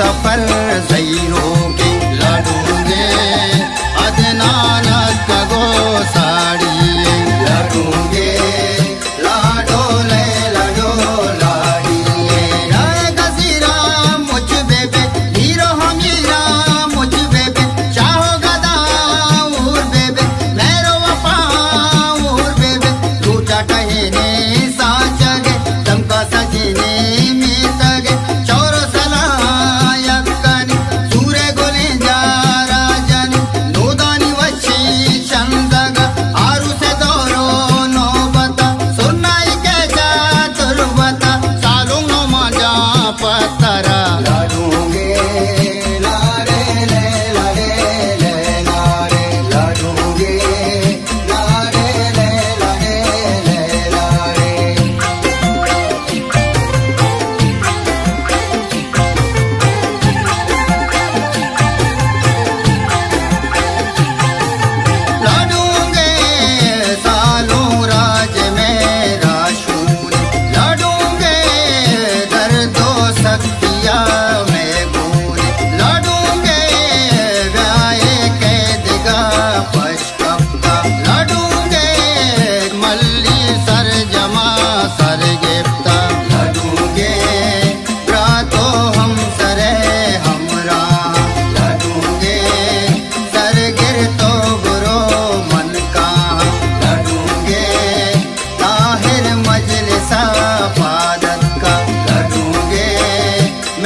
सफर ज़हीरों के लड़ूंगे अदनान कगो साड़ी लड़ूंगे लाडो ले लडो लाड़ी गजीरा मुझ बेबे हीरो हमीरा मुझ बेबे चाहो गदा उर बेबे मेरो वफा उर बेबे टूटा टहने साचगे दमका सजने में तगे चौरो सलायकनी सूरे गोले जा राजनी नोदानी वशी चंदगा आरु से दौरो नौबता सुनाई के जा तुरबता सालों नो मजा पतरा लड़ूंगे लारे ले लारे ले लारे लड़ूंगे लारे ले लारे ले लारे लड़ूंगे सालों राज मेरा शून लड़ूंगे दर्दो शक्तिया में गुण लड़ूंगे व्याये के दिगा पशकप्ता लड़ूंगे मल्ली सर जमा सर गिफ्ता लड़ूंगे रातों हम सरे हमरा लड़ूंगे सर गिर तो बुरो मन का लड़ूंगे ताहिर मजलिसा फादत का लड़ूंगे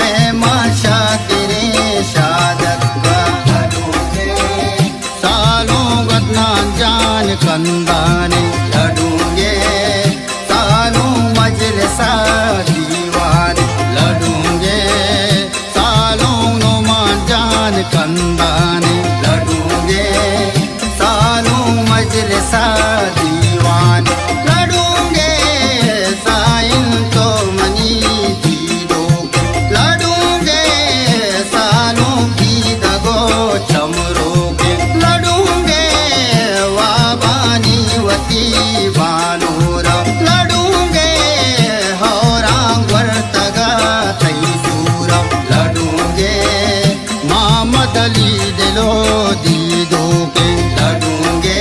मेहमान शाकिरे शादत का लड़ूंगे सालों गदना जान कंदाने लड़ूंगे सालों मजलिसा दीवान लड़ूंगे सालों नुमान जान कंदाने लड़ूंगे सालों मजलिसा दीवान लड़ूंगे साइन तो मनी दीदो लड़ूंगे सालों की दगो चमरो के लड़ूंगे वाबानी वती बानोरा लड़ूंगे हौरांग वर्तगा तैसूरा लड़ूंगे मोहम्मद अली दिलो दीदो के लड़ूंगे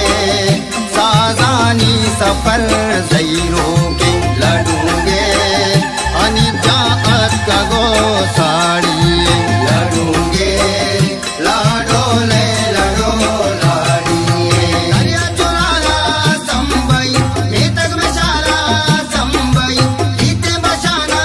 साजानी सफर ज़हीरों के लड़ूंगे अनिजात कगो साड़ी लड़ूंगे लाडो ले लडो लाड़ी दरिया चुराला संबई मेतक में शाला संबई गीते बशाना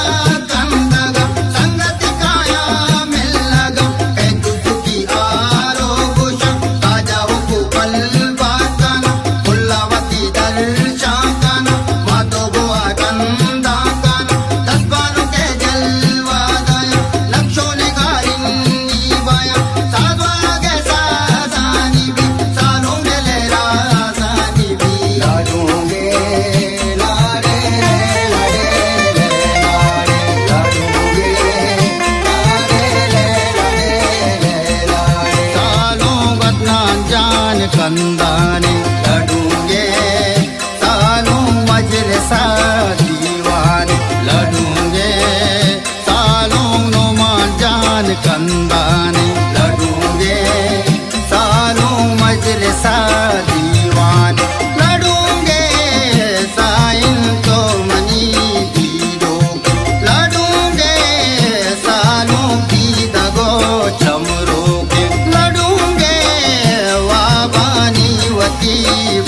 कंदगा संगति काया मिल लगा कैतु सुखी आरो गुशा ताजा हुकु पल बातना फुल्लावती दर्शाकना मातो बुआ कंदा कना दसबानों के जलवा दया लक्षों ने गारिनी बाया साधवाला के साजानी भी सालों ने ले राजानी भी लड़ूंगे लारे ले लारे ले लारे लड़ूंगे लारे ले लारे ले लारे सालों गदना जान कंदाने लड़ूंगे सालों मजलिसा दीवान लड़ूंगे सालों नुमान जान कंदाने लड़ूंगे सालों मजलिसा दीवान लड़ूंगे साइन तो मनी दीदो लड़ूंगे सालों की दगो चमरो के लड़ूंगे वाबानी वती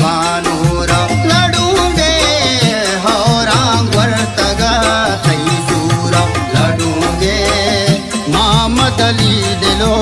बानोरा लड़ूंगे हौरांग वर्तगा तैसूरा लड़ूंगे मोहम्मद अली दिलो